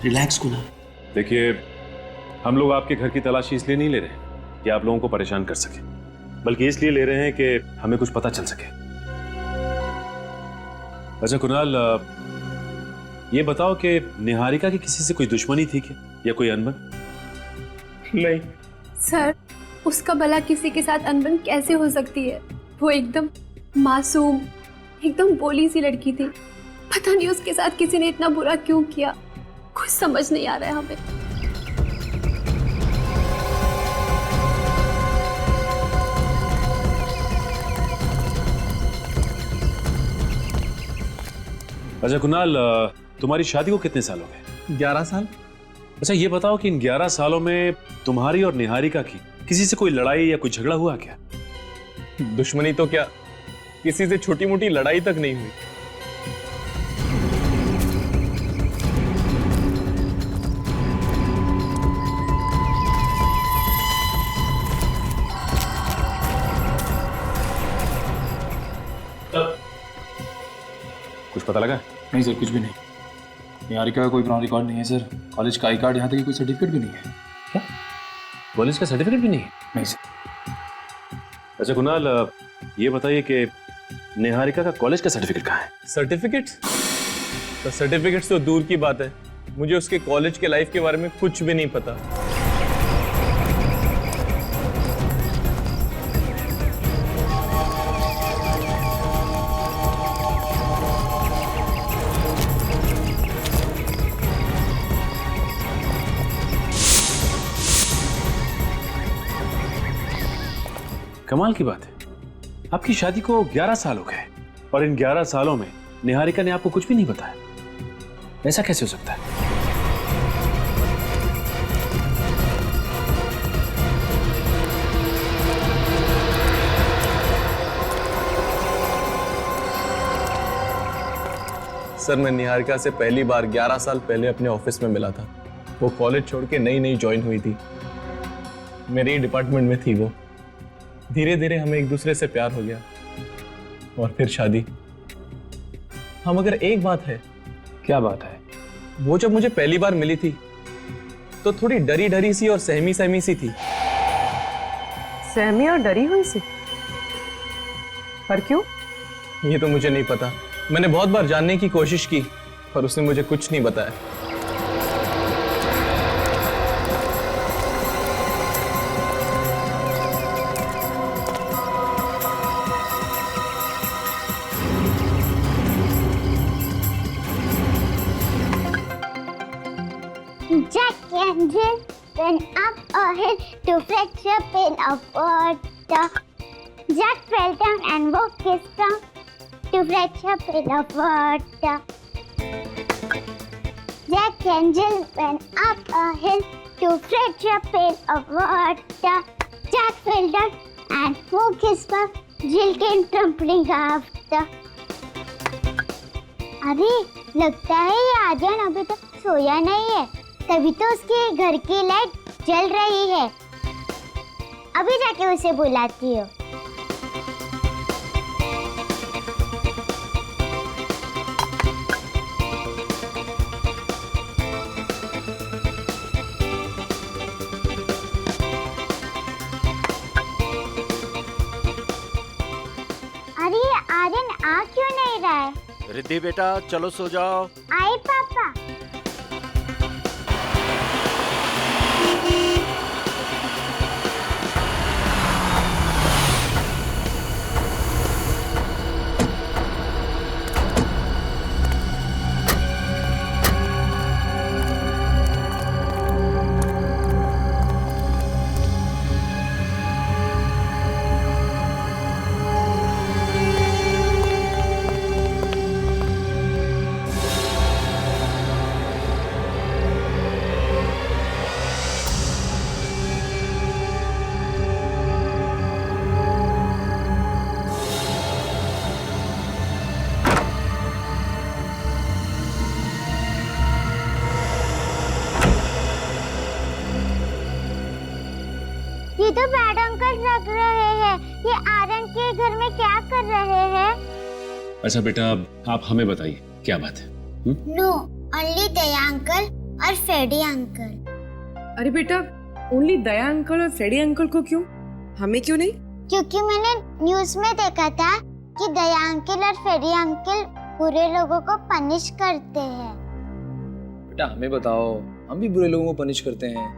Relax Kunal. देखिए, हम लोग आपके घर की तलाशी इसलिए नहीं ले रहे हैं कि आप लोगों को परेशान कर सके, बल्कि इसलिए ले रहे हैं कि हमें कुछ पता चल सके। अच्छा कुणाल, ये बताओ कि निहारिका की किसी से कोई दुश्मनी थी क्या, या कोई अनबन? नहीं सर, उसका भला किसी के साथ अनबन कैसे हो सकती है? वो एकदम मासूम, एकदम भोली सी लड़की थी। पता नहीं उसके साथ किसी ने इतना बुरा क्यों किया, कुछ समझ नहीं आ रहा है हमें। अच्छा कुणाल, तुम्हारी शादी को कितने साल हो गए? 11 साल। अच्छा ये बताओ कि इन 11 सालों में तुम्हारी और निहारिका की किसी से कोई लड़ाई या कोई झगड़ा हुआ क्या? दुश्मनी तो क्या, किसी से छोटी मोटी लड़ाई तक नहीं हुई। कुछ पता लगा? नहीं सर, कुछ भी नहीं। निहारिका का कोई पुराना रिकॉर्ड नहीं है सर। कॉलेज का आई कार्ड, यहाँ तक कि कोई सर्टिफिकेट भी नहीं है। क्या कॉलेज का सर्टिफिकेट भी नहीं है? नहीं सर। अच्छा कुणाल, ये बताइए कि निहारिका का कॉलेज का सर्टिफिकेट कहाँ है? सर्टिफिकेट्स? तो सर्टिफिकेट्स तो दूर की बात है, मुझे उसके कॉलेज के लाइफ के बारे में कुछ भी नहीं पता। कमाल की बात है, आपकी शादी को 11 साल हो गए और इन 11 सालों में निहारिका ने आपको कुछ भी नहीं बताया। ऐसा कैसे हो सकता है? सर, मैं निहारिका से पहली बार 11 साल पहले अपने ऑफिस में मिला था। वो कॉलेज छोड़ के नई नई ज्वाइन हुई थी, मेरे ही डिपार्टमेंट में थी वो। धीरे धीरे हमें एक दूसरे से प्यार हो गया और फिर शादी। हाँ, मगर एक बात है। क्या बात है? वो जब मुझे पहली बार मिली थी तो थोड़ी डरी डरी सी और सहमी सहमी सी थी। सहमी और डरी हुई सी? पर क्यों? ये तो मुझे नहीं पता। मैंने बहुत बार जानने की कोशिश की पर उसने मुझे कुछ नहीं बताया। Jack and Jill went up a hill to fetch a pail of water. Jack fell down and walked his tongue to fetch a pail of water. Jack and Jill went up a hill to fetch a pail of water. Jack fell down and walked his tongue. Jill came tumbling after. अरे लगता है ये आर्यन अभी तक सोया नहीं है, तभी तो उसके घर की लाइट जल रही है। अभी जाके उसे बुलाती हूँ। अरे आर्यन आ क्यों नहीं रहा है? रिद्धि बेटा चलो सो जाओ। आई पापा। ये तो बैड अंकल लग रहे हैं। ये आर्यन के घर में क्या कर रहे हैं? अच्छा बेटा, आप हमें बताइए क्या बात है? नो, ओनली दया अंकल। और फ्रेडी अंकल। अरे बेटा, ओनली दया अंकल और फ्रेडी अंकल को क्यों? हमें क्यों नहीं? क्योंकि मैंने न्यूज में देखा था कि दया अंकल और फ्रेडी अंकल बुरे लोगों को पनिश करते हैं। बेटा हमें बताओ, हम भी बुरे लोगों को पनिश करते हैं।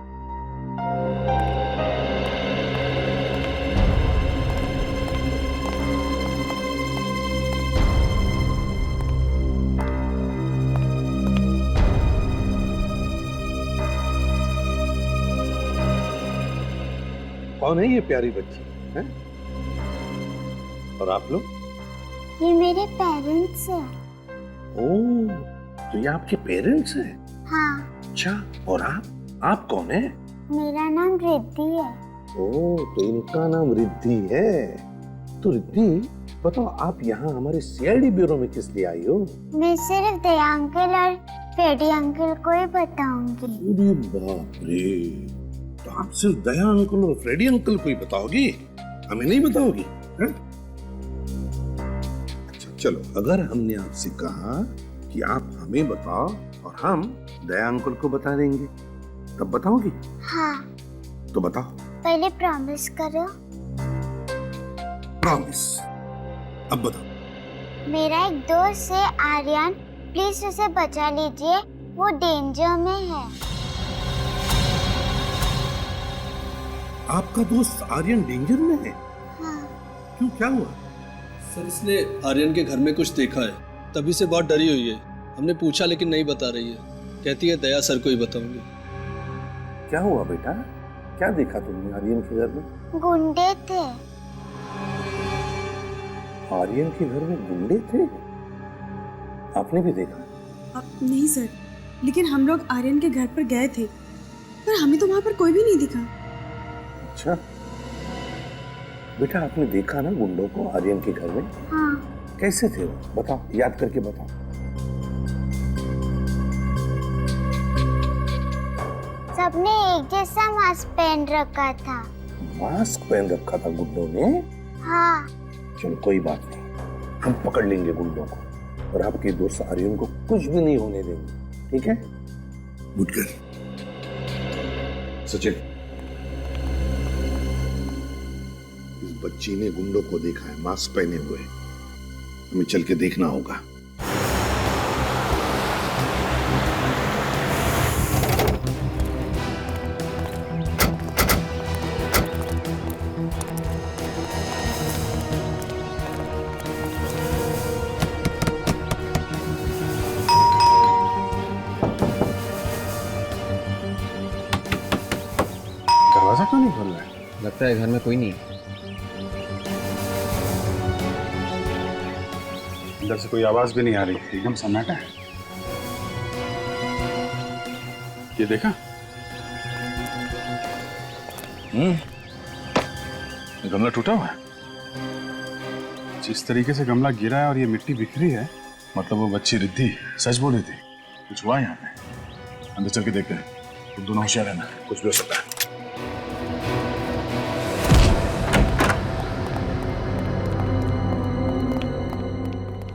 कौन है ये प्यारी बच्ची है? और आप लोग? ये मेरे पेरेंट्स हैं। ओह, तो ये आपके पेरेंट्स हैं? हाँ, अच्छा, और आप कौन है? मेरा नाम रिद्धि है। ओह, तो इनका नाम रिद्धि है। तो रिद्धि, बताओ आप यहाँ हमारे सीआईडी ब्यूरो में किस लिए आई हो? मैं सिर्फ दया अंकल और फ्रेडी अंकल को ही बताऊंगी। अरे बाप रे, तो आप सिर्फ दया अंकल और फ्रेडी अंकल को ही बताओगी, हमें नहीं बताओगी? है? अच्छा चलो, अगर हमने आपसे कहा कि आप हमें बताओ और हम दया अंकल को बता देंगे, तब बताओगी? हाँ। तो बताओ। पहले प्रॉमिस करो। प्रॉमिस। अब बताओ। मेरा एक दोस्त है आर्यन, प्लीज उसे बचा लीजिए, वो डेंजर में है। आपका दोस्त आर्यन डेंजर में है? हाँ। क्यों, क्या हुआ? सर इसने आर्यन के घर में कुछ देखा है, तभी से बहुत डरी हुई है। हमने पूछा लेकिन नहीं बता रही है, कहती है दया सर को ही बताऊंगी। क्या हुआ बेटा, क्या देखा तुमने आर्यन के घर में? गुंडे थे। आर्यन के घर में गुंडे थे? आपने भी देखा? नहीं सर, लेकिन हम लोग आर्यन के घर पर गए थे, पर हमें तो वहाँ पर कोई भी नहीं दिखा। अच्छा बेटा, आपने देखा ना गुंडों को आर्यन के घर में? हाँ। कैसे थे वो, बताओ, याद करके बताओ। सबने एक जैसा मास्क पहन रखा था। मास्क पहन रखा था गुंडों ने? हाँ। चलो कोई बात नहीं, हम पकड़ लेंगे गुंडों को और आपके दोस्त आर्यन को कुछ भी नहीं होने देंगे, ठीक है? Good girl. सचिन, इस बच्ची ने गुंडों को देखा है मास्क पहने हुए, हमें चल के देखना होगा। दरवाजा क्यों नहीं खोल रहा है? लगता है घर में कोई नहीं है। अंदर से कोई आवाज भी नहीं आ रही, एकदम सन्नाटा है। ये देखा? ये गमला टूटा हुआ है। जिस तरीके से गमला गिरा है और ये मिट्टी बिखरी है, मतलब वो बच्ची रिद्धि सच बोली थी, कुछ हुआ यहाँ पे। अंदर चल के देखते हैं, तुम दोनों होशियार रहना, कुछ भी हो सकता है।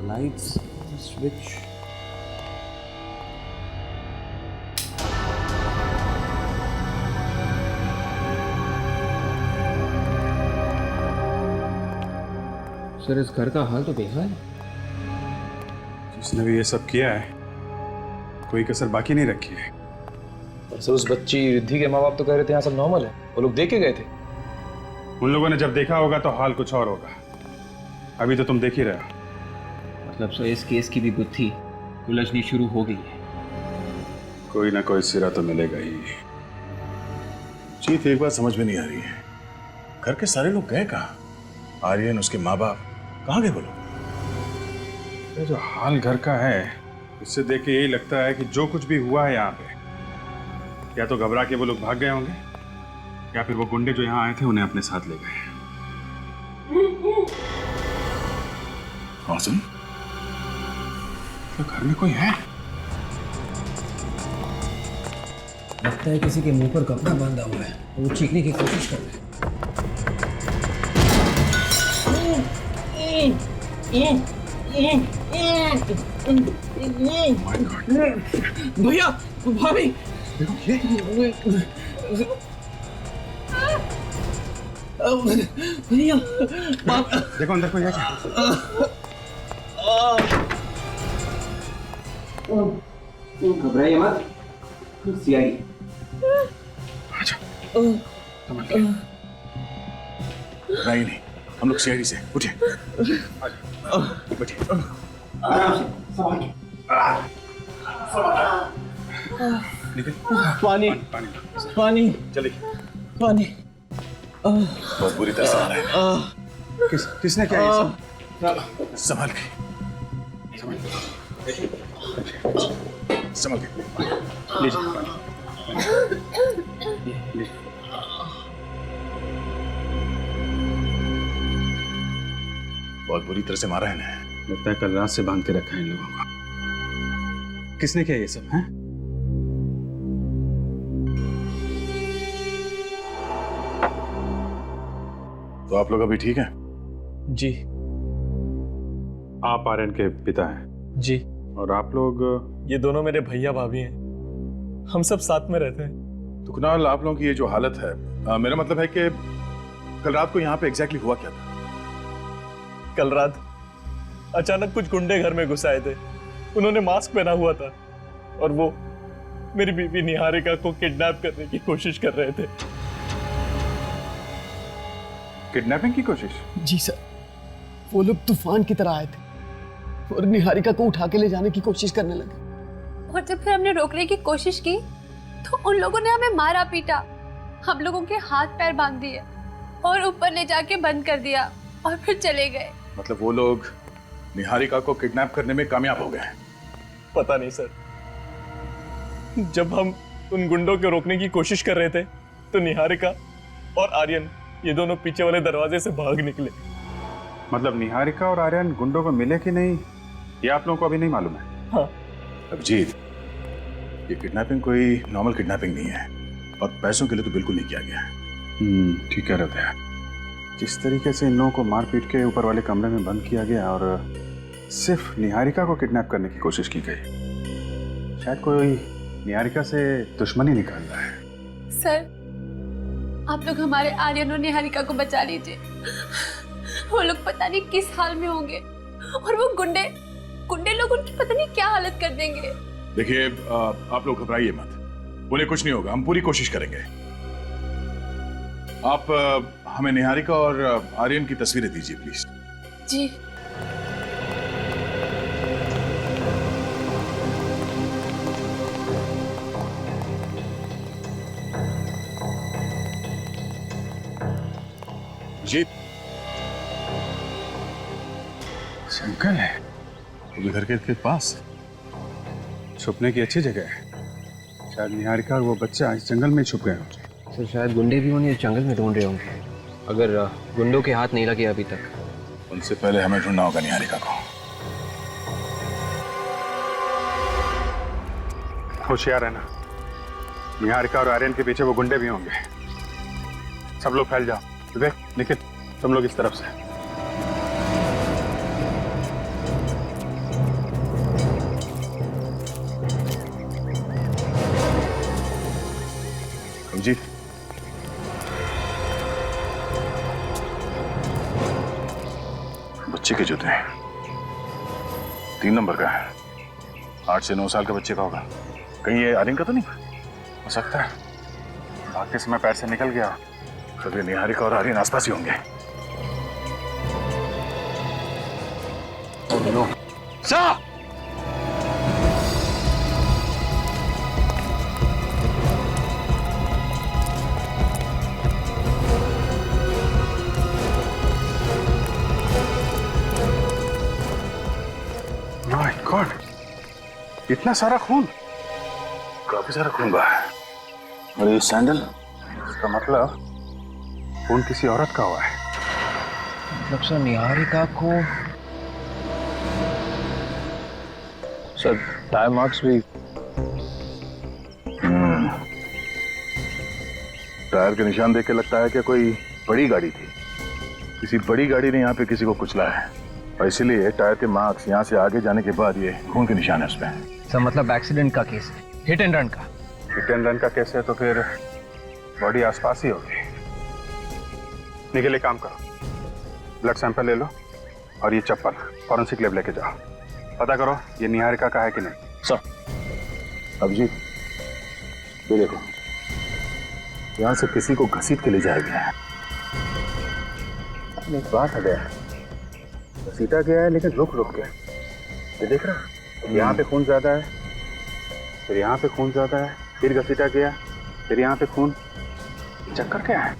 Lights, switch. सर इस घर का हाल तो बेहाल है। जिसने भी ये सब किया है, कोई कसर बाकी नहीं रखी है। पर सर उस बच्ची रिद्धि के माँ बाप तो कह रहे थे यहाँ सब नॉर्मल है, वो लोग देख के गए थे। उन लोगों ने जब देखा होगा तो हाल कुछ और होगा। अभी तो तुम देख ही रहे हो। मतलब सर इस केस की भी गुत्थी उलझनी शुरू हो गई है। कोई ना कोई सिरा तो मिलेगा ही। चीत एक बात समझ में नहीं आ रही है, घर के सारे लोग गए कहाँ? आर्यन, उसके माँ बाप कहाँ गए वो लोग? ये जो हाल घर का है, इससे देख के यही लगता है कि जो कुछ भी हुआ है यहाँ पे, या तो घबरा के वो लोग भाग गए होंगे, या फिर वो गुंडे जो यहाँ आए थे उन्हें अपने साथ ले गए। हाँ सुन, तो घर में कोई है? लगता है किसी के मुंह पर कपड़ा बांधा हुआ है, वो चीखने की कोशिश कर रहे हैं। भैया भाभी भैया देखो अंदर कोई है क्या? घबराइए मत, सीआईडी। नहीं नहीं, हम लोग सीआईडी से। उठिए, बैठिए। आराम से, संभाल के। पानी पानी चलिए। पानी बहुत बुरी तरह से आ रहा है। किसने किया ये सब? संभाल के, संभाल के। लीजिए पानी। बहुत बुरी तरह से मारा है इन्हें। लगता है कल रात से बांध के रखा है इन लोगों को। किसने किया ये सब है? तो आप लोग अभी ठीक हैं? जी आप आर्यन के पिता हैं जी। और आप लोग? ये दोनों मेरे भैया भाभी हैं, हम सब साथ में रहते हैं। तो कुणाल, आप लोगों की ये जो हालत है, मेरा मतलब है कि कल रात को यहाँ पे एग्जैक्टली हुआ क्या था? कल रात अचानक कुछ गुंडे घर में घुस आए थे। उन्होंने मास्क पहना हुआ था और वो मेरी बीवी निहारिका को किडनैप करने की कोशिश कर रहे थे। किडनैपिंग की कोशिश? जी सर, वो लोग तूफान की तरह आए थे और निहारिका को उठा के ले जाने की कोशिश करने लगे। और जब फिर हमने रोकने की कोशिश की तो उन लोगों ने हमें मारा पीटा, हम लोगों के हाथ पैर बांध दिए और ऊपर ले जाके बंद कर दिया और फिर चले गए। मतलब वो लोग निहारिका को किडनैप करने में कामयाब हो गए? पता नहीं सर, जब हम उन गुंडों को रोकने की कोशिश कर रहे थे तो निहारिका और आर्यन ये दोनों पीछे वाले दरवाजे से भाग निकले। मतलब निहारिका और आर्यन गुंडों को मिले कि नहीं, ये आप लोगों को अभी नहीं मालूम है? हाँ। अभिजीत, ये किडनैपिंग कोई नॉर्मल किडनैपिंग नहीं है और पैसों के लिए तो बिल्कुल नहीं किया गया है। ठीक कह रहे थे। जिस तरीके से इन लोगों को मार पीट के ऊपर वाले कमरे में बंद किया गया और सिर्फ निहारिका को किडनैप करने की कोशिश की गई, शायद कोई निहारिका से दुश्मनी निकाल रहा है। सर, आप लोग हमारे आर्यन और निहारिका को बचा लीजिए। वो लोग पता नहीं किस हाल में होंगे और वो गुंडे लोग उनकी पता नहीं क्या हालत कर देंगे। देखिए, आप लोग घबराइए मत, उन्हें कुछ नहीं होगा, हम पूरी कोशिश करेंगे। आप हमें निहारिका और आर्यन की तस्वीरें दीजिए प्लीज। जी। जी, अंकल है वो घर के पास छुपने की अच्छी जगह है। शायद निहारिका और वो बच्चा इस जंगल में छुप गए होंगे। सर शायद गुंडे भी उन्हें जंगल में ढूंढ रहे होंगे, अगर गुंडों के हाथ नहीं लगे अभी तक। उनसे पहले हमें ढूंढना होगा निहारिका को। होशियार है ना, निहारिका और आर्यन के पीछे वो गुंडे भी होंगे। सब लोग फैल जाओ। विवेक, निखिल, तुम लोग इस तरफ से। जी, बच्चे के जूते 3 नंबर का है, 8 से 9 साल का बच्चे का होगा। कहीं ये आर्यन का तो नहीं हो सकता है भागते समय पैर से निकल गया। कभी निहारिका और आर्यन आसपास ही होंगे। माय गॉड, इतना सारा खून। काफी सारा खून बहा है। और ये सैंडल, इसका मतलब खून किसी औरत का हुआ है। मतलब सर निहारिका को सर टायर मार्क्स भी। टायर के निशान देख के लगता है कि कोई बड़ी गाड़ी थी, किसी बड़ी गाड़ी ने यहाँ पे किसी को कुचला है। और इसीलिए टायर के मार्क्स यहाँ से आगे जाने के बाद ये खून के निशान है उस पर। सर मतलब एक्सीडेंट का केस है, हिट एंड रन का। हिट एंड रन का केस है तो फिर बॉडी आसपास ही होगी। निकले, काम करो, ब्लड सैंपल ले लो और ये चप्पल फॉरेंसिक लैब लेके जाओ, पता करो ये निहारिका का है कि नहीं। सर। अभिजीत, ये देखो, यहाँ से किसी को घसीट के ले जाया गया है। एक बात है, घसीटा गया है लेकिन रुक रुक के। ये देख रहा है, यहाँ पे खून ज्यादा है, फिर यहाँ पे खून ज्यादा है, फिर घसीटा गया, फिर यहाँ पे खून। चक्कर क्या है?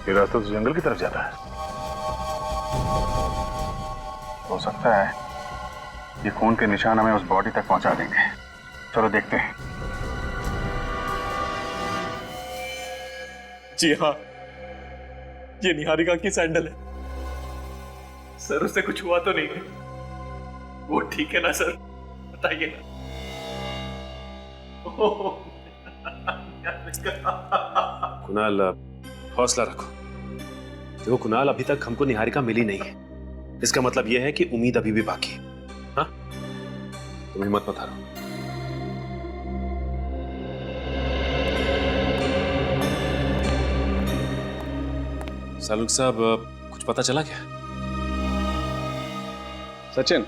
ये रास्ता तो जंगल की तरफ जाता है। हो सकता है ये खून के निशान हमें उस बॉडी तक पहुंचा देंगे। चलो देखते हैं। जी हाँ, ये निहारिका की सैंडल है। सर उससे कुछ हुआ तो नहीं है? वो ठीक है ना सर, बताइए ना। कुणाल, हौसला रखो। देखो कुणाल, अभी तक हमको निहारिका मिली नहीं है, इसका मतलब यह है कि उम्मीद अभी भी बाकी है। हाँ, तुम हिम्मत मत हारो। सालुक साहब, कुछ पता चला क्या? सचिन,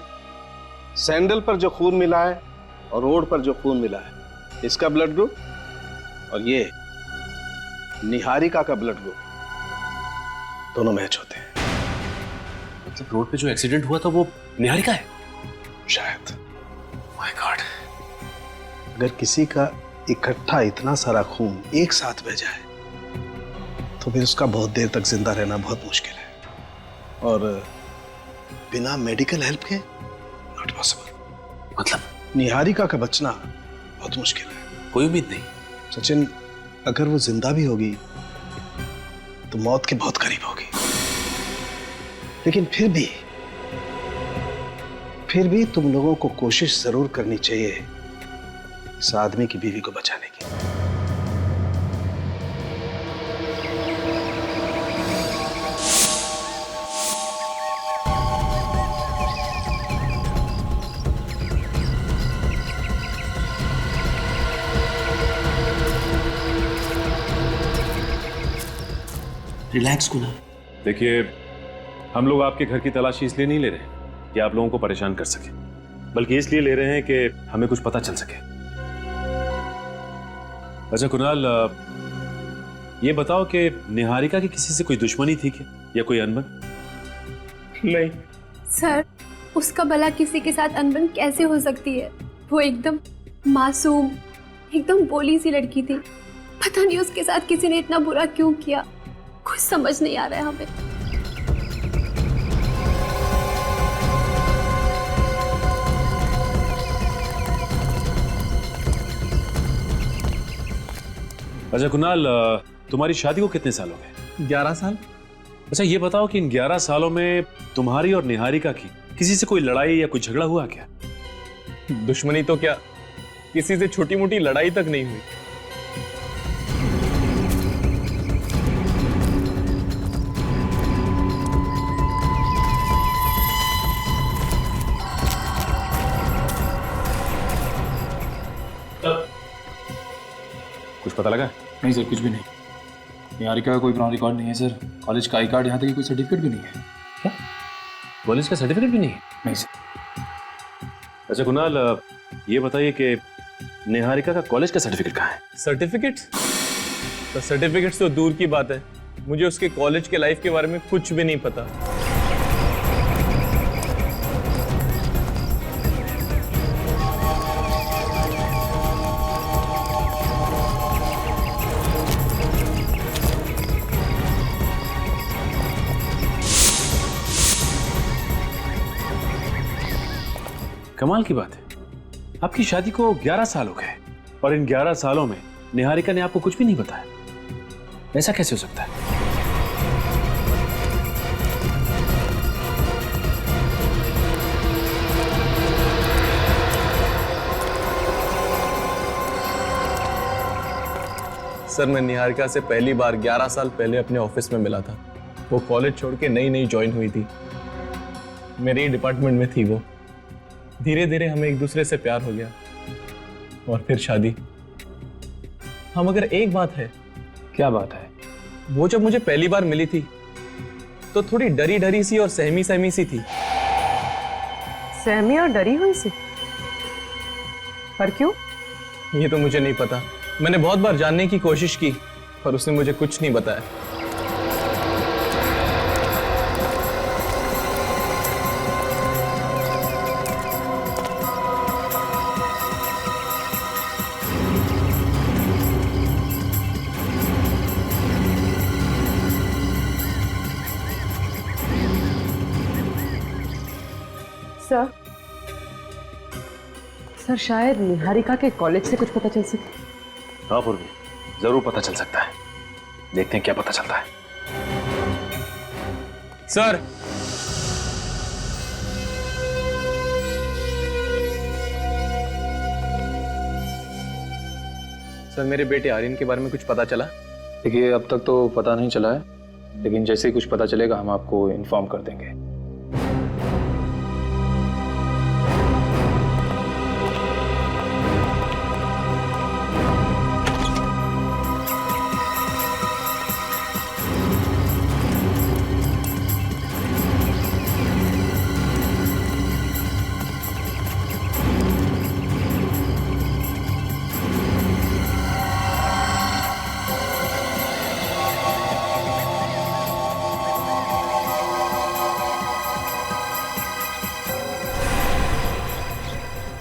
सैंडल पर जो खून मिला है और रोड पर जो खून मिला है, इसका ब्लड ग्रुप और ये निहारिका का ब्लड ग्रुप दोनों मैच होते हैं। मतलब रोड पे जो एक्सीडेंट हुआ था वो निहारिका है? शायद। My God. अगर किसी का इकट्ठा इतना सारा खून एक साथ बह जाए तो फिर उसका बहुत देर तक जिंदा रहना बहुत मुश्किल है, और बिना मेडिकल हेल्प के नॉट पॉसिबल। मतलब निहारिका का बचना बहुत मुश्किल है। कोई उम्मीद नहीं? सचिन, अगर वो जिंदा भी होगी तो मौत के बहुत करीब होगी, लेकिन फिर भी तुम लोगों को कोशिश जरूर करनी चाहिए इस आदमी की बीवी को बचाने की। रिलैक्स कुणाल। देखिए, हम लोग आपके घर की तलाशी इसलिए नहीं ले रहे कि आप लोगों को परेशान कर सके, बल्कि इसलिए ले रहे हैं कि हमें कुछ पता चल सके। अच्छा कुणाल, ये बताओ कि निहारिका की किसी से कोई दुश्मनी थी क्या, या कोई अनबन? नहीं सर, उसका भला किसी के साथ अनबन कैसे हो सकती है? वो एकदम मासूम, एकदम भोली सी लड़की थी। पता नहीं उसके साथ किसी ने इतना बुरा क्यों किया, कुछ समझ नहीं आ रहा है हमें। अच्छा कुणाल, तुम्हारी शादी को कितने साल हो गए? 11 साल। अच्छा ये बताओ कि इन 11 सालों में तुम्हारी और निहारिका की किसी से कोई लड़ाई या कोई झगड़ा हुआ क्या? दुश्मनी तो क्या, किसी से छोटी मोटी लड़ाई तक नहीं हुई। कुछ पता लगा? नहीं सर, कुछ भी नहीं। निहारिका का कोई पुराना रिकॉर्ड नहीं है सर। कॉलेज का आई कार्ड, यहाँ तक कि कोई सर्टिफिकेट भी नहीं है। क्या? कॉलेज का सर्टिफिकेट भी नहीं है? नहीं सर। अच्छा कुणाल, ये बताइए कि निहारिका का कॉलेज का सर्टिफिकेट कहाँ है? सर्टिफिकेट? तो सर्टिफिकेट तो दूर की बात है, मुझे उसके कॉलेज के लाइफ के बारे में कुछ भी नहीं पता। कमाल की बात है, आपकी शादी को 11 साल हो गए और इन 11 सालों में निहारिका ने आपको कुछ भी नहीं बताया। ऐसा कैसे हो सकता है? सर, मैं निहारिका से पहली बार 11 साल पहले अपने ऑफिस में मिला था। वो कॉलेज छोड़ के नई नई ज्वाइन हुई थी, मेरे ही डिपार्टमेंट में थी वो। धीरे धीरे हमें एक दूसरे से प्यार हो गया और फिर शादी। हाँ, मगर एक बात है। क्या बात है? वो जब मुझे पहली बार मिली थी तो थोड़ी डरी डरी सी और सहमी सहमी सी थी। सहमी और डरी हुई सी? पर क्यों? ये तो मुझे नहीं पता। मैंने बहुत बार जानने की कोशिश की पर उसने मुझे कुछ नहीं बताया। सर शायद निहारिका के कॉलेज से कुछ पता चल सके। हाँ पूर्वी, जरूर पता चल सकता है। देखते हैं क्या पता चलता है। सर, सर मेरे बेटे आर्यन के बारे में कुछ पता चला? देखिए, अब तक तो पता नहीं चला है, लेकिन जैसे ही कुछ पता चलेगा हम आपको इन्फॉर्म कर देंगे।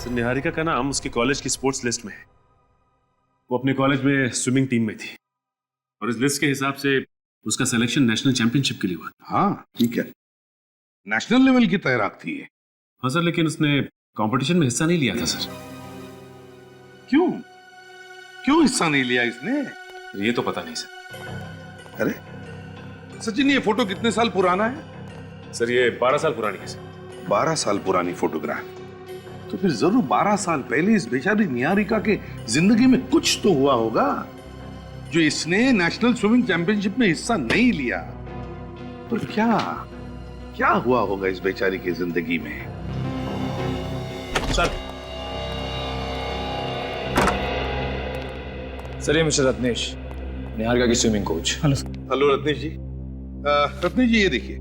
निहारिका का नाम उसके कॉलेज की स्पोर्ट्स लिस्ट में है। वो अपने कॉलेज में स्विमिंग टीम में थी और इस लिस्ट के हिसाब से उसका सिलेक्शन नेशनल चैंपियनशिप के लिए हुआ। हाँ ठीक है, नेशनल लेवल की तैराक थी ये। हाँ सर, लेकिन उसने कंपटीशन में हिस्सा नहीं लिया था सर। क्यों क्यों हिस्सा नहीं लिया इसने? ये तो पता नहीं सर। अरे सचिन, ये फोटो कितने साल पुराना है? सर ये 12 साल पुरानी है सर। 12 साल पुरानी फोटोग्राफ? तो फिर जरूर 12 साल पहले इस बेचारी निहारिका के जिंदगी में कुछ तो हुआ होगा जो इसने नेशनल स्विमिंग चैंपियनशिप में हिस्सा नहीं लिया। पर क्या हुआ होगा इस बेचारी की जिंदगी में? सर ये मिस्टर रत्नेश, निहारिका की स्विमिंग कोच। हेलो रत्नेश जी। रत्नेश जी, ये देखिए,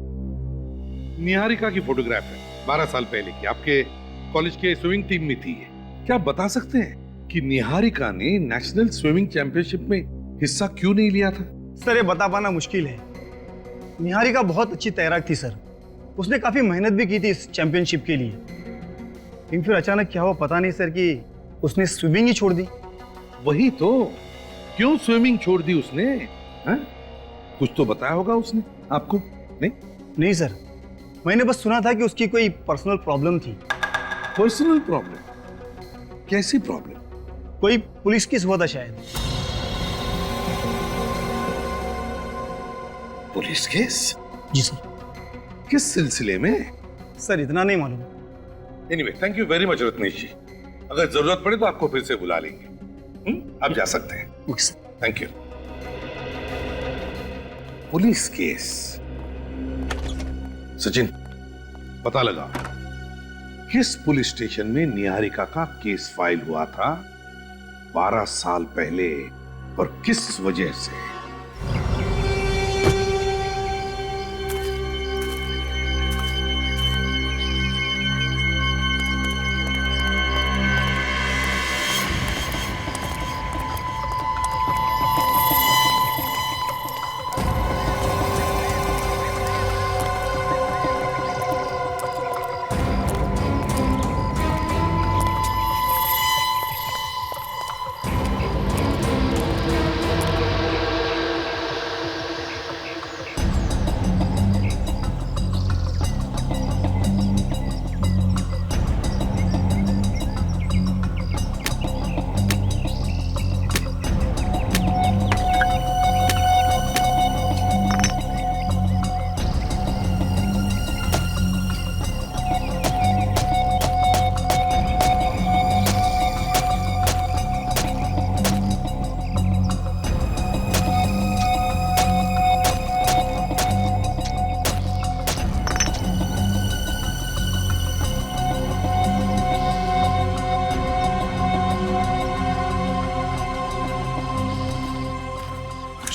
निहारिका की फोटोग्राफ है 12 साल पहले की, आपके कॉलेज के स्विमिंग टीम में थी। क्या आप बता सकते हैं कि निहारिका ने नेशनल स्विमिंग चैंपियनशिप में हिस्सा क्यों नहीं लिया था? सर ये बता पाना मुश्किल है। निहारिका बहुत अच्छी तैराक थी सर, उसने काफी मेहनत भी की थी इस चैंपियनशिप के लिए, लेकिन फिर अचानक क्या हुआ पता नहीं सर कि उसने स्विमिंग ही छोड़ दी। वही तो, क्यों स्विमिंग छोड़ दी उसने? हा? कुछ तो बताया होगा उसने आपको? नहीं सर, मैंने बस सुना था कि उसकी कोई पर्सनल प्रॉब्लम थी। Personal problem? कैसी प्रॉब्लम? कोई पुलिस केस हुआ था शायद। Police case? जी सर। किस सिलसिले में? सर इतना नहीं मालूम। Anyway, thank you very much Ratnesh ji. अगर जरूरत पड़े तो आपको फिर से बुला लेंगे। आप जा सकते हैं। Thank you. Police case? Sachin, पता लगा किस पुलिस स्टेशन में निहारिका का केस फाइल हुआ था 12 साल पहले और किस वजह से?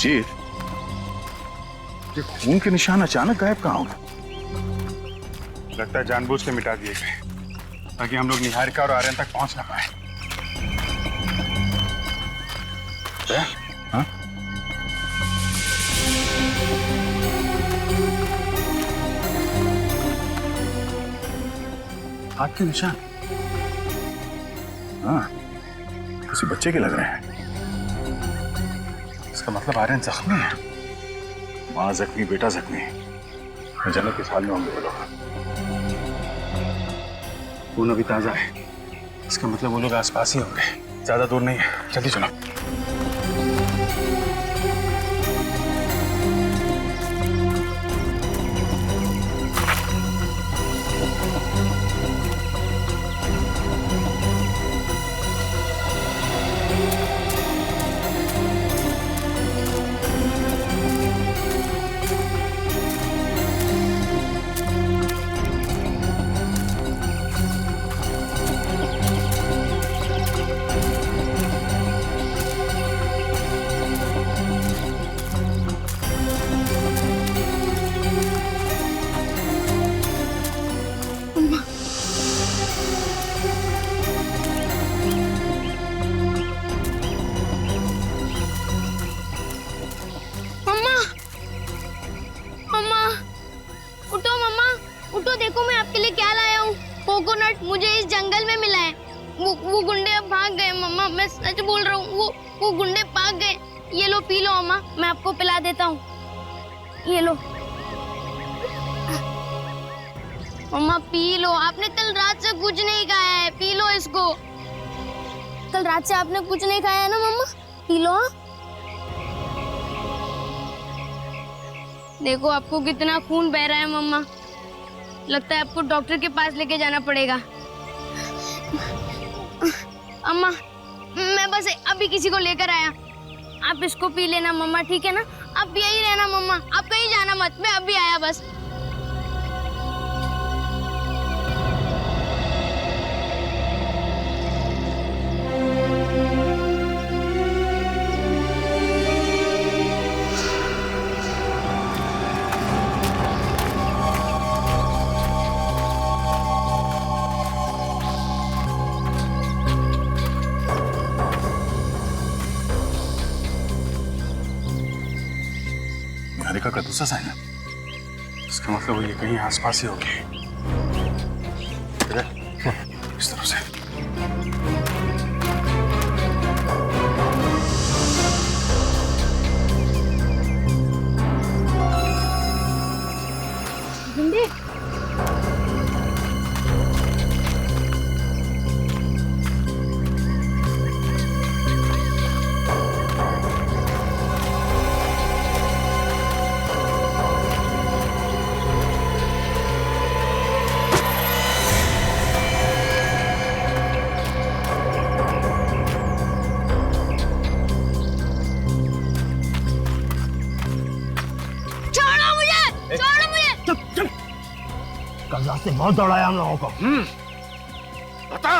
सुजीत, ये खून के निशान अचानक गायब कहाँ हो गए? लगता है जानबूझ के मिटा दिए गए ताकि हम लोग निहारिका और आर्यन तक पहुंच ना पाए। हाँ? हाथ के निशान, हाँ, किसी बच्चे के लग रहे हैं। इसका मतलब आर्यन जख्मी है। माँ जख्मी, बेटा जख्मी, न जाने किस हाल में होंगे वो लोग। खून अभी ताजा है, इसका मतलब वो लोग आसपास ही होंगे, ज्यादा दूर नहीं है। जल्दी चलो। कोकोनट मुझे इस जंगल में मिला है। वो गुंडे अब भाग गए मम्मा, मैं सच बोल रहा हूँ। वो गुंडे भाग गए। ये लो पी लो अम्मा, मैं आपको पिला देता हूँ। ये लो मम्मा, पी लो। आपने कल रात से कुछ नहीं खाया है, पी लो इसको। कल रात से आपने कुछ नहीं खाया है ना मम्मा, पी लो। देखो आपको कितना खून बह रहा है मम्मा, लगता है आपको डॉक्टर के पास लेके जाना पड़ेगा। अम्मा मैं बस अभी किसी को लेकर आया, आप इसको पी लेना मम्मा, ठीक है ना? आप यही रहना मम्मा, आप कहीं जाना मत, मैं अभी आया बस। निहारिका का दूसरा साइन है, इसका मतलब वो ये कहीं आसपास ही होगी। इस तरफ से। गुंडे कल रात से बहुत दौड़ाया हम लोगों को। बता।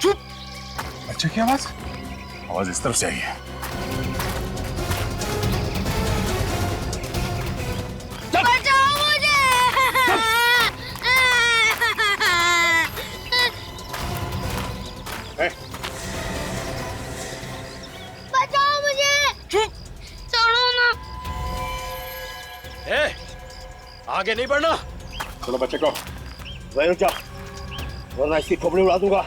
चुप। बच्चे की आवाज, आवाज इस तरफ से आई है। आगे नहीं बढ़ना। चलो बच्चे को वहीं रुक जाओ, वरना इसकी खोपड़ी उड़ा दूंगा।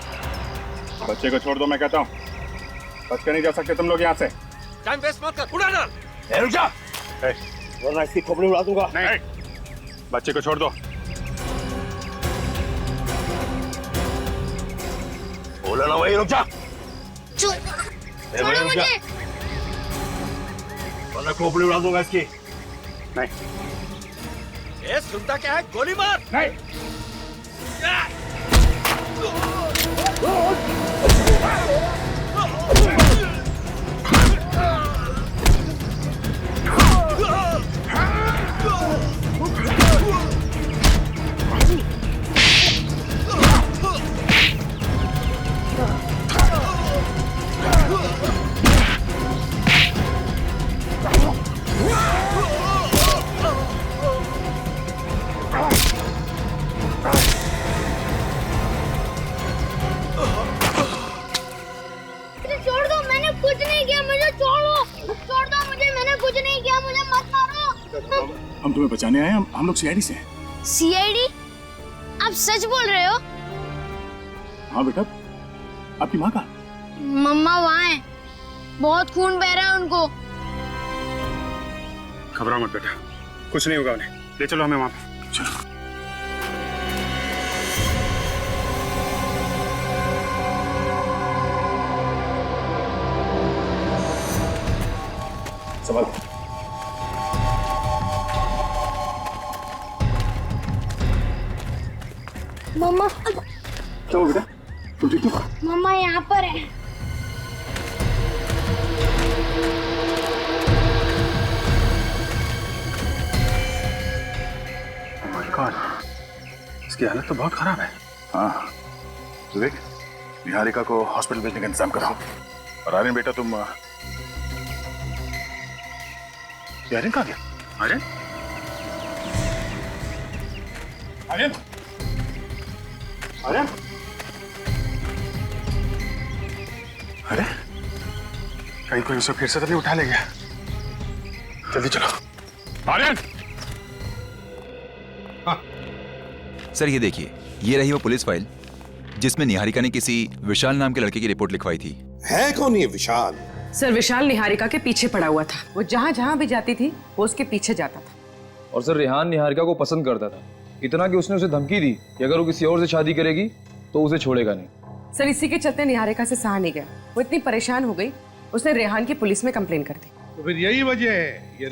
बच्चे को छोड़ दो, मैं कहता हूँ। बच के नहीं जा सकते तुम लोग यहाँ से। टाइम वेस्ट मत कर, उड़ा डाल। रुक जा, वरना इसकी खोपड़ी उड़ा दूंगा। नहीं, बच्चे को छोड़ दो। बोला ना, वहीं रुक जा। छोड़ो मुझे। वरना खोपड़ी उड़ा दूंगा इसकी। नहीं। ये सुनता क्या है? गोली मार। नहीं। हम तुम्हें बचाने आए हैं, हम लोग सीआईडी से हैं। सीआईडी? आप सच बोल रहे हो? हाँ बेटा, आपकी माँ का? मम्मा वहाँ है, बहुत खून बह रहा है उनको। घबराओ मत बेटा, कुछ नहीं होगा उन्हें। ले चलो हमें वहाँ पे। चलो। संभाल। मम्मा। क्या हुआ बेटा? तुम ठीक हो? मम्मा यहाँ पर है। Oh my God, इसकी हालत तो बहुत खराब है। हाँ, विवेक, निहारिका को हॉस्पिटल भेजने का इंतजाम कराओ। और आर्यन बेटा तुम आर्यन कहाँ गया? आर्यन? आर्यन? आर्यन? अरे कहीं कोई उसे फिर से तो नहीं उठा ले गया? जल्दी चलो। आर्यन! सर ये देखिए, ये रही वो पुलिस फाइल जिसमें निहारिका ने किसी विशाल नाम के लड़के की रिपोर्ट लिखवाई थी। है कौन ये विशाल? सर विशाल निहारिका के पीछे पड़ा हुआ था। वो जहाँ जहाँ भी जाती थी वो उसके पीछे जाता था। और सर रेहान निहारिका को पसंद करता था, इतना कि उसने उसे धमकी दी कि अगर वो किसी और से शादी करेगी तो उसे छोड़ेगा नहीं। सर इसी के चलते निहारिका से सहा नहीं गया। वो इतनी परेशान हो गई, उसने रेहान की पुलिस में कंप्लेन कर दी। तो फिर यही वजह है, ये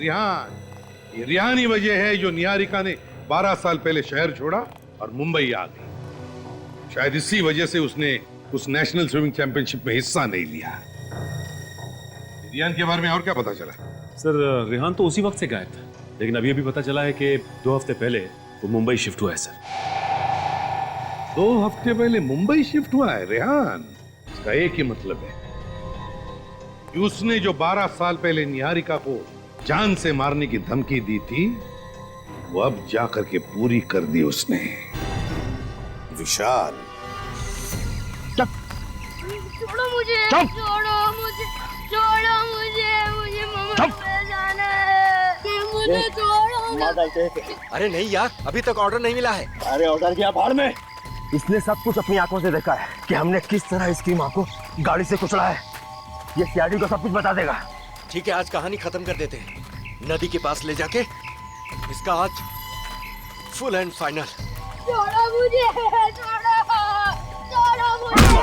रिहान ही वजह है जो निहारिका ने 12 साल पहले शहर छोड़ा और मुंबई आ गई। शायद इसी वजह से उसने उस नेशनल स्विमिंग चैंपियनशिप में हिस्सा नहीं लिया। रिहान के बारे में और क्या पता चला? सर रेहान तो उसी वक्त से गायब था, लेकिन अभी पता चला है कि 2 हफ्ते पहले वो मुंबई शिफ्ट हुआ है। सर 2 हफ्ते पहले मुंबई शिफ्ट हुआ है रेहान? इसका एक ही मतलब है कि उसने जो 12 साल पहले निहारिका को जान से मारने की धमकी दी थी वो अब जाकर के पूरी कर दी उसने। विशाल, छोड़ो मुझे, छोड़ो मुझे, छोड़ो मुझे मम्मा पे जाना है, मुझे छोड़ो। अरे नहीं यार, अभी तक ऑर्डर नहीं मिला है। अरे ऑर्डर किया भाड़ में। इसने सब कुछ अपनी आंखों से देखा है कि हमने किस तरह इसकी माँ को गाड़ी से कुचला है। ये सीआईडी को सब कुछ बता देगा। ठीक है, आज कहानी खत्म कर देते हैं। नदी के पास ले जाके इसका आज फुल एंड फाइनल। छोड़ो मुझे, छोड़ो मुझे।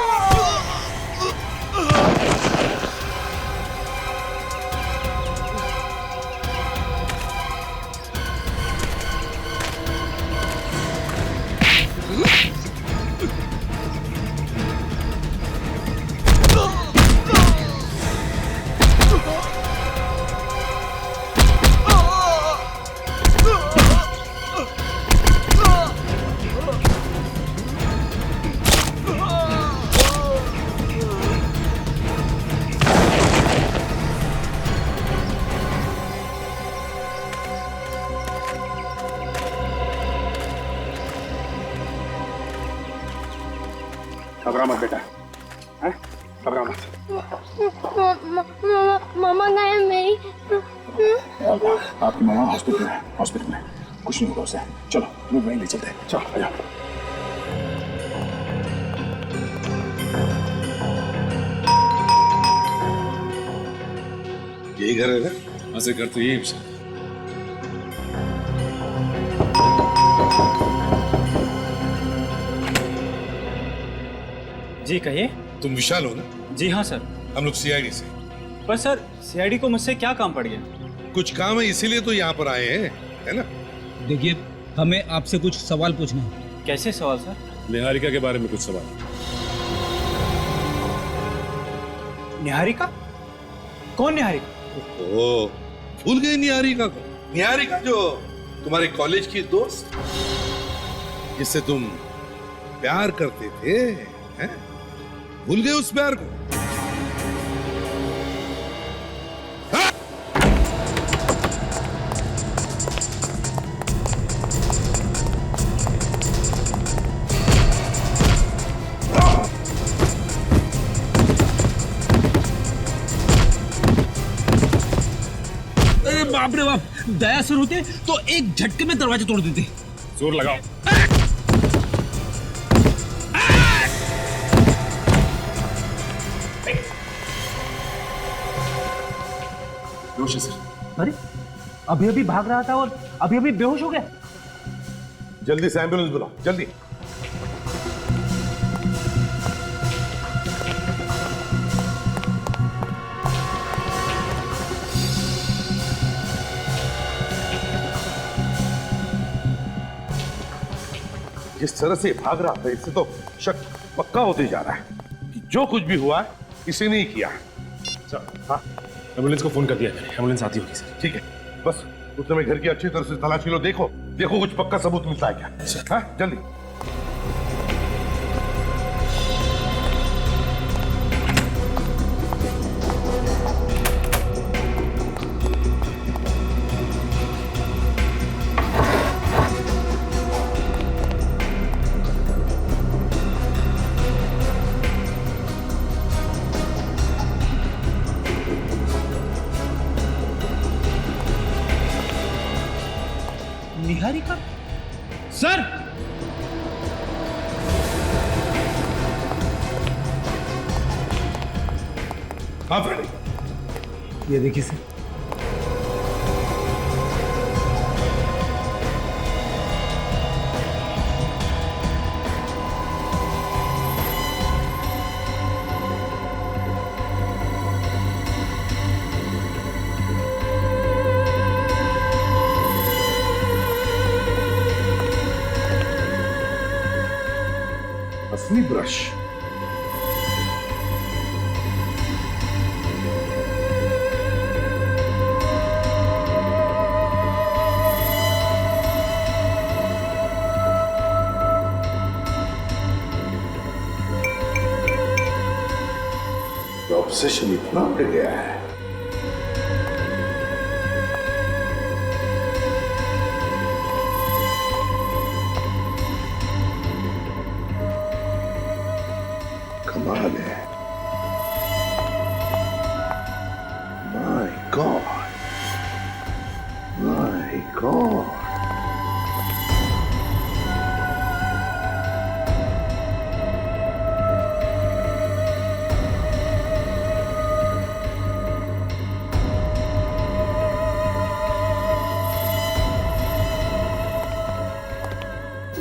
घबरा मत बेटा, हैं? घबरा मत। मम्मा गए मेरी। आपकी मामा हॉस्पिटल में कुछ नहीं होगा उसे। चलो तुम्हें वहीं ले चलते हैं। चलो आ जाओ। यही घर है ना? हाँ सर, घर तो यही है। जी कहिए। तुम विशाल हो ना? जी हाँ सर। हम लोग सीआईडी से। पर सर सीआईडी को मुझसे क्या काम पड़ गया? कुछ काम है इसीलिए तो यहाँ पर आए हैं, है ना? देखिए, हमें आपसे कुछ सवाल पूछना है। कैसे सवाल सर? निहारिका के बारे में कुछ सवाल। निहारिका? कौन निहारिका? ओह, भूल गए निहारिका को? निहारिका जो तुम्हारे कॉलेज की दोस्त, जिससे तुम प्यार करते थे, हैं? भूल गए उस प्यार को? अरे बाप रे! रहे हो आप? दया सर होते तो एक झटके में दरवाजा तोड़ देते। जोर लगाओ। बेहोश है सर। अरे अभी अभी भाग रहा था और अभी अभी बेहोश हो गया। जल्दी से एम्बुलेंस बुलाओ, जल्दी। जिस तरह से भाग रहा था इससे तो शक पक्का होते जा रहा है कि जो कुछ भी हुआ है इसी ने ही किया है। सर, हाँ, एम्बुलेंस को फोन कर दिया मैंने, एम्बुलेंस आती होगी सर। ठीक है, बस उस समय घर की अच्छी तरह से तलाशी लो, देखो देखो कुछ पक्का सबूत मिलता है क्या। हाँ, जल्दी। निहारिका सर, हाँ फ्रेडी, ये देखिए सर। असली ब्रश। ऑब्सेशन इतना बढ़ गया है। कमाल है। My God, my God.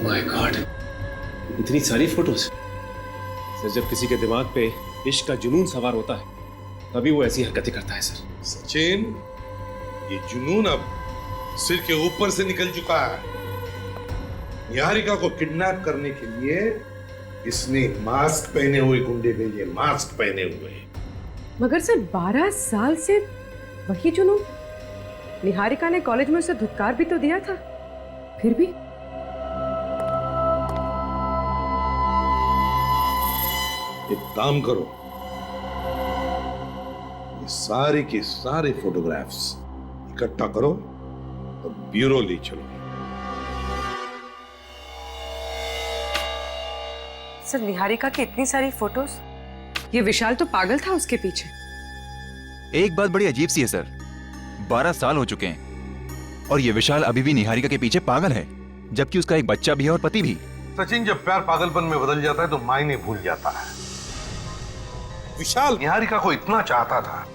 My God, इतनी सारी फोटोज। सर, जब किसी के दिमाग पे इश्क का जुनून सवार होता है तभी वो ऐसी हरकतें करता है सर। सचिन, ये जुनून अब सिर के ऊपर से निकल चुका है। निहारिका को किडनैप करने के लिए इसने मास्क पहने हुए गुंडे भेजे, मास्क पहने हुए। मगर सर 12 साल से वही जुनून। निहारिका ने कॉलेज में उसे धुतकार भी तो दिया था, फिर भी। एक काम करो, ये सारे के सारे फोटोग्राफ्स इकट्ठा करो और ब्यूरो ले चलो। सर, निहारिका की इतनी सारी फोटोज, ये विशाल तो पागल था उसके पीछे। एक बात बड़ी अजीब सी है सर, 12 साल हो चुके हैं और ये विशाल अभी भी निहारिका के पीछे पागल है, जबकि उसका एक बच्चा भी है और पति भी। सचिन, जब प्यार पागलपन में बदल जाता है तो मायने भूल जाता है। विशाल निहारिका को इतना चाहता था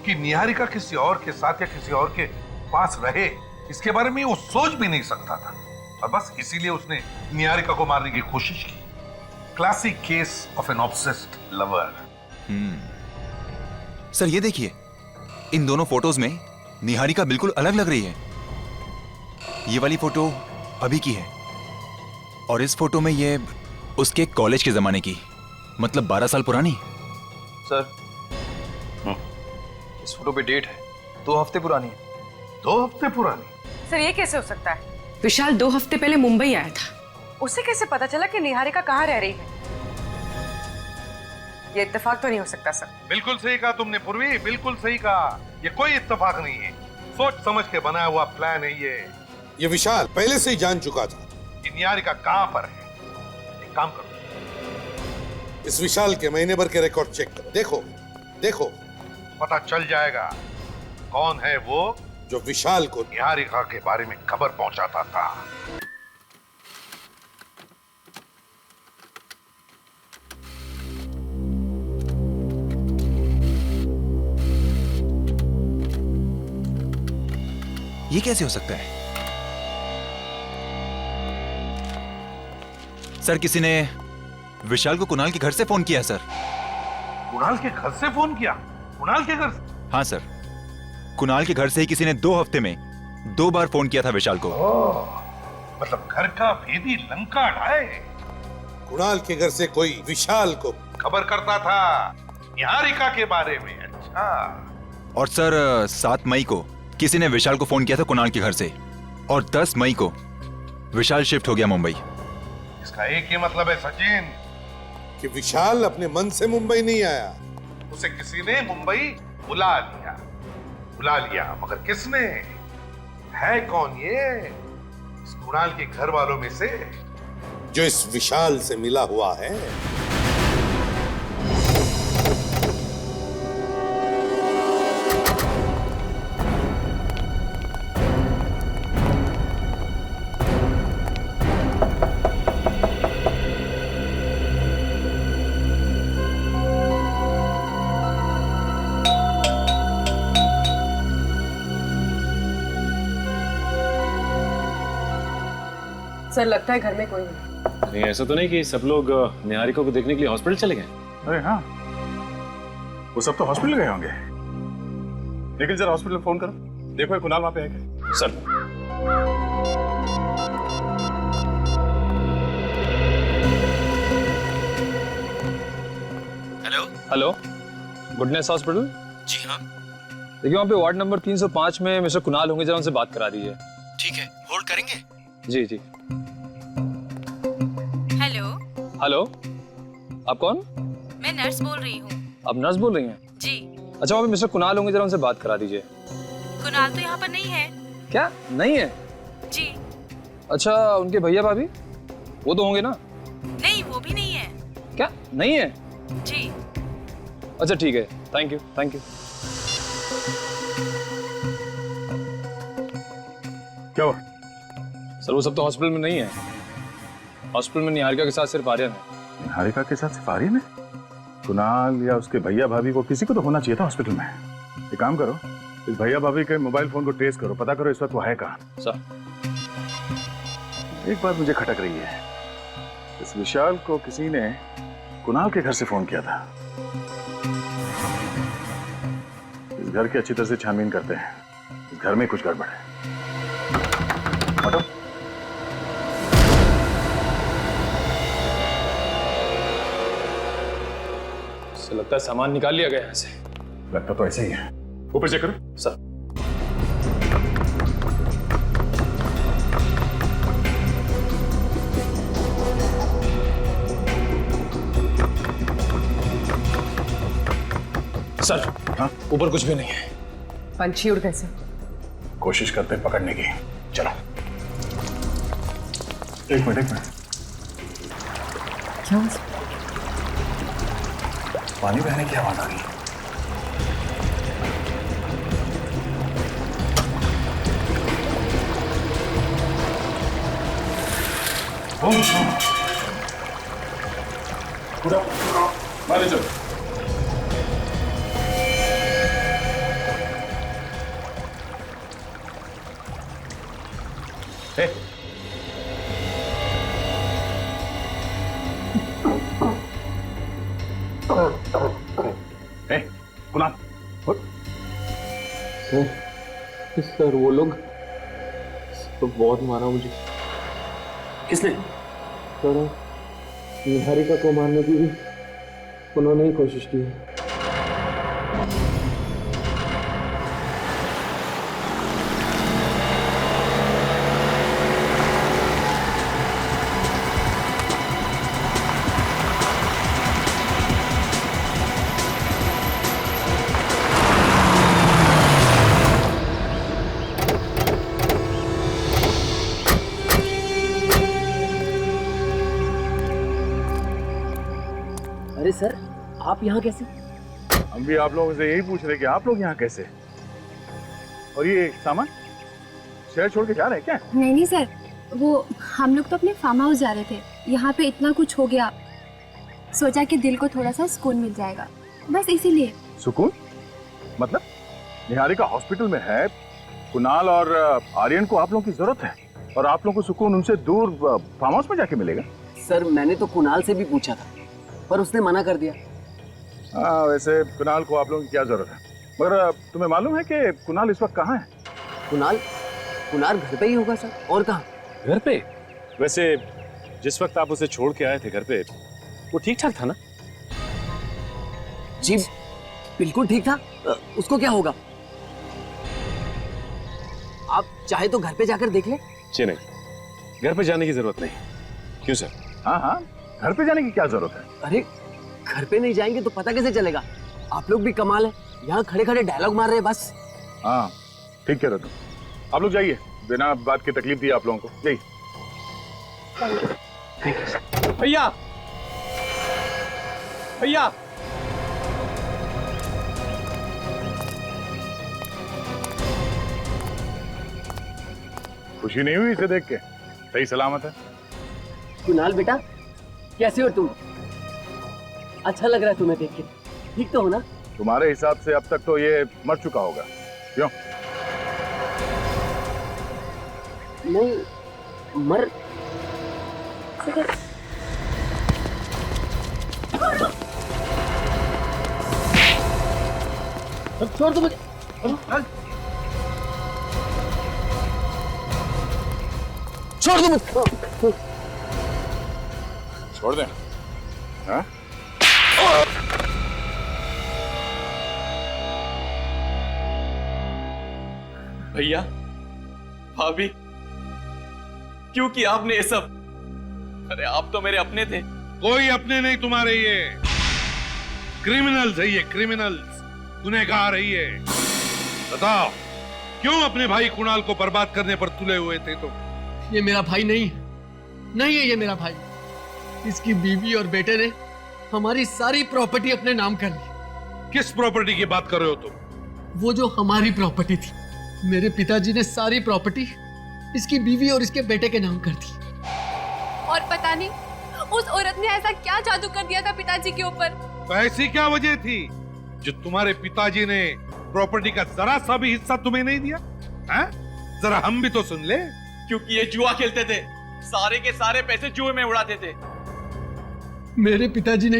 कि निहारिका किसी और के साथ या किसी और के पास रहे, इसके बारे में वो सोच भी नहीं सकता था, और बस इसीलिए उसने निहारिका को मारने की कोशिश की। Classic case of an obsessed lover. Sir ये देखिए, इन दोनों फोटोज में निहारिका बिल्कुल अलग लग रही है। ये वाली फोटो अभी की है और इस फोटो में ये उसके कॉलेज के जमाने की, मतलब 12 साल पुरानी। सर, इस फोटो पे डेट है 2 हफ्ते पुरानी है। 2 हफ्ते पुरानी? सर, ये कैसे हो सकता है? विशाल 2 हफ्ते पहले मुंबई आया था, उसे कैसे पता चला कि निहारिका कहाँ रह रही है? ये इत्तेफाक तो नहीं हो सकता सर। बिल्कुल सही कहा तुमने पूर्वी, बिल्कुल सही कहा। ये कोई इत्तेफाक नहीं है, सोच समझ के बनाया हुआ प्लान है ये विशाल पहले से ही जान चुका था कि निहारिका कहां पर है। एक काम करो, इस विशाल के महीने भर के रिकॉर्ड चेक करो, देखो देखो पता चल जाएगा कौन है वो जो विशाल को निहारिका के बारे में खबर पहुंचाता था। ये कैसे हो सकता है? सर, किसी ने विशाल को कुणाल के घर से फोन किया सर। कुणाल के घर से फोन किया? कुणाल के घर से? हाँ सर, कुणाल के घर से ही किसी ने 2 हफ्ते में 2 बार फोन किया था विशाल को। मतलब घर का भेदी लंका ढाए। कुणाल के घर से कोई विशाल को खबर करता था निहारिका के बारे में। अच्छा। और सर 7 मई को किसी ने विशाल को फोन किया था कुणाल के घर से, और 10 मई को विशाल शिफ्ट हो गया मुंबई। इसका एक ही मतलब है सचिन कि विशाल अपने मन से मुंबई नहीं आया, उसे किसी ने मुंबई बुला लिया। मगर किसने? है कौन ये? इस कुणाल के घर वालों में से जो इस विशाल से मिला हुआ है। सर लगता है घर में कोई नहीं। नहीं, ऐसा तो नहीं कि सब लोग निहारिका को देखने के लिए हॉस्पिटल चले गए? अरे हाँ, वो सब तो हॉस्पिटल गए होंगे। लेकिन जरा हॉस्पिटल फोन करो, देखो कुणाल वहां पे है क्या? सर। Hello, Goodness Hospital? जी हाँ। देखिए वहाँ पे वार्ड नंबर 305 में मिस्टर कुणाल होंगे, जरा उनसे बात करा दीजिए। ठीक है, होल्ड करेंगे? जी जी। हेलो। हेलो, आप कौन? मैं नर्स बोल रही हूँ। आप नर्स बोल रही हैं? जी। अच्छा, वहाँ पे मिस्टर कुणाल होंगे, जरा उनसे बात करा दीजिए। कुणाल तो यहाँ पर नहीं है। क्या नहीं है? जी। अच्छा, उनके भैया भाभी वो तो होंगे ना? नहीं, वो भी नहीं है। क्या नहीं है? जी। अच्छा ठीक है, थैंक यू थैंक यू। क्या हुआ? सर वो सब तो हॉस्पिटल में नहीं है। हॉस्पिटल में निहारिका के साथ सिर्फ आर्यन है। निहारिका के साथ सिर्फ आर्यन है? कुणाल या उसके भैया भाभी को किसी को तो होना चाहिए था हॉस्पिटल में। एक काम करो, इस भैया भाभी के मोबाइल फोन को ट्रेस करो, पता करो इस वक्त वो है कहाँ। सर एक बात मुझे खटक रही है, इस विशाल को किसी ने कुणाल के घर से फोन किया था। इस घर की अच्छी तरह से छानबीन करते हैं, इस घर में कुछ गड़बड़ है। हटो। लगता है सामान निकाल लिया गया यहाँ से। लगता तो ऐसा ही है। ऊपर चेक करो। सर। सर हाँ, ऊपर कुछ भी नहीं है। पंछी उड़ कैसे? कोशिश करते हैं पकड़ने की। चलो एक मिनट। क्या? पानी बहने की आवाज आ रही है। पूरा मारे चलो। कुणाल सर वो लोग तो बहुत मारा मुझे। किसने? सर निहारिका को मारने की भी उन्होंने ही कोशिश की है। अरे सर, आप यहाँ कैसे? हम भी आप लोगों से यही पूछ रहे कि आप लोग यहाँ कैसे? और ये सामान शहर छोड़ के जा रहे हैं क्या? नहीं नहीं सर, वो हम लोग तो अपने फार्म हाउस जा रहे थे। यहाँ पे इतना कुछ हो गया, सोचा कि दिल को थोड़ा सा सुकून मिल जाएगा, बस इसीलिए। सुकून मतलब? निहारिका हॉस्पिटल में है, कुणाल और आर्यन को आप लोगों की जरूरत है और आप लोगों को सुकून उनसे दूर फार्म हाउस में जाके मिलेगा? सर मैंने तो कुणाल से भी पूछा था पर उसने मना कर दिया। हाँ, वैसे कुणाल को आप लोगों की क्या जरूरत है, मगर तुम्हें मालूम है कि कुणाल इस वक्त कहाँ है? कुणाल घर पे ही होगा सर, और कहाँ? घर पे? वैसे जिस वक्त आप उसे छोड़ के आए थे घर पे, वो ठीक ठाक था ना? जी बिल्कुल ठीक था। उसको क्या होगा? आप चाहे तो घर पे जाकर देख ले। जी नहीं, घर पे जाने की जरूरत नहीं। क्यों सर? हाँ हाँ, घर पे जाने की क्या जरूरत है? अरे घर पे नहीं जाएंगे तो पता कैसे चलेगा? आप लोग भी कमाल है, यहाँ खड़े खड़े डायलॉग मार रहे हैं बस। हाँ ठीक कह रहे तुम, आप लोग जाइए, बिना बात की तकलीफ दी आप लोगों को, जाइए। भैया भैया खुशी नहीं हुई इसे देख के? सही सलामत है? कुणाल बेटा कैसे हो तुम? अच्छा लग रहा है तुम्हें देख के, ठीक तो हो ना? तुम्हारे हिसाब से अब तक तो ये मर चुका होगा, क्यों? नहीं मर छोड़ दो मुझे। छोड़ दो मुझे। छोड़ दें? हाँ? भैया भाभी क्यों किया आपने ये सब? अरे आप तो मेरे अपने थे। कोई अपने नहीं तुम्हारे, ये क्रिमिनल्स है, ये क्रिमिनल्स, गुनहगार है ये। बताओ क्यों अपने भाई कुणाल को बर्बाद करने पर तुले हुए थे तुम? ये मेरा भाई नहीं है, नहीं है ये मेरा भाई। इसकी बीवी और बेटे ने हमारी सारी प्रॉपर्टी अपने नाम कर ली। किस प्रॉपर्टी की बात कर रहे हो तुम? वो जो हमारी प्रॉपर्टी थी, मेरे पिताजी ने सारी प्रॉपर्टी इसकी बीवी और इसके बेटे के नाम कर दी। और पता नहीं उस औरत ने ऐसा क्या जादू कर दिया था पिताजी के ऊपर। तो ऐसी क्या वजह थी जो तुम्हारे पिताजी ने प्रॉपर्टी का जरा सा भी हिस्सा तुम्हें नहीं दिया? हैं? जरा हम भी तो सुन ले। क्योंकि ये जुआ खेलते थे, सारे के सारे पैसे जुए में उड़ाते थे। मेरे पिताजी ने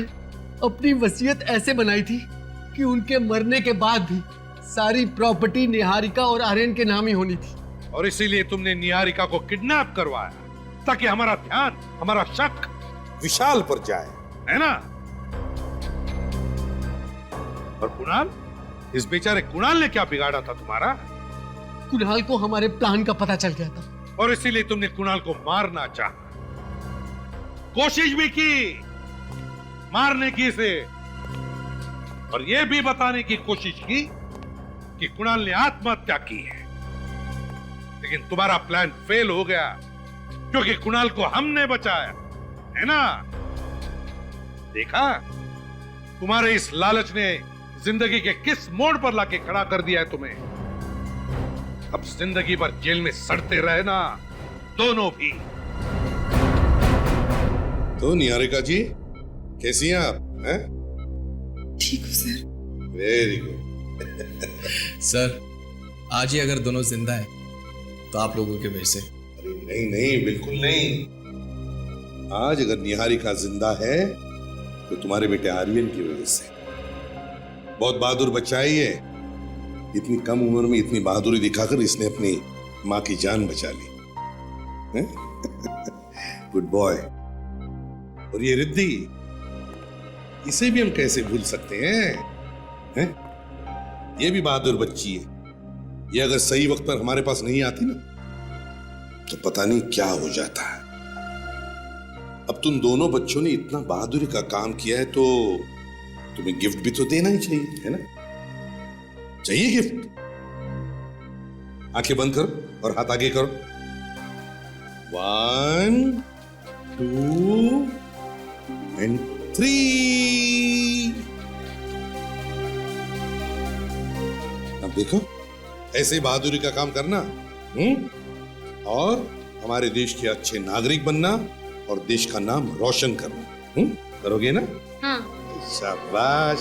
अपनी वसीयत ऐसे बनाई थी कि उनके मरने के बाद भी सारी प्रॉपर्टी निहारिका और आर्यन के नाम ही होनी थी। और इसीलिए तुमने निहारिका को किडनैप करवाया ताकि हमारा ध्यान, हमारा शक विशाल पर जाए, है ना? और कुणाल, इस बेचारे कुणाल ने क्या बिगाड़ा था तुम्हारा? कुणाल को हमारे प्लान का पता चल गया था और इसीलिए तुमने कुणाल को मारना चाहा, कोशिश भी की मारने की इसे, और यह भी बताने की कोशिश की कि कुणाल ने आत्महत्या की है। लेकिन तुम्हारा प्लान फेल हो गया क्योंकि कुणाल को हमने बचाया, है ना? देखा, तुम्हारे इस लालच ने जिंदगी के किस मोड़ पर लाके खड़ा कर दिया है तुम्हें। अब जिंदगी भर जेल में सड़ते रहना दोनों भी। तो निहारिका जी कैसी हैं आप? हैं? ठीक हूँ सर। Very good. सर आज ही अगर दोनों जिंदा हैं तो आप लोगों के वजह से। अरे नहीं नहीं, बिल्कुल नहीं। आज अगर निहारिका जिंदा है तो तुम्हारे बेटे आर्यन की वजह से। बहुत बहादुर बच्चा है ये। इतनी कम उम्र में इतनी बहादुरी दिखाकर इसने अपनी माँ की जान बचा ली। Good boy. और ये रिद्धि, इसे भी हम कैसे भूल सकते हैं? ये भी बहादुर बच्ची है। ये अगर सही वक्त पर हमारे पास नहीं आती ना तो पता नहीं क्या हो जाता है। अब तुम दोनों बच्चों ने इतना बहादुरी का काम किया है तो तुम्हें गिफ्ट भी तो देना ही चाहिए, है ना? चाहिए गिफ्ट? आंखें बंद करो और हाथ आगे करो। 1 2 and 3। अब देखो ऐसे बहादुरी का काम करना, और हमारे देश के अच्छे नागरिक बनना और देश का नाम रोशन करना। करोगे ना? हाँ। शाबाश।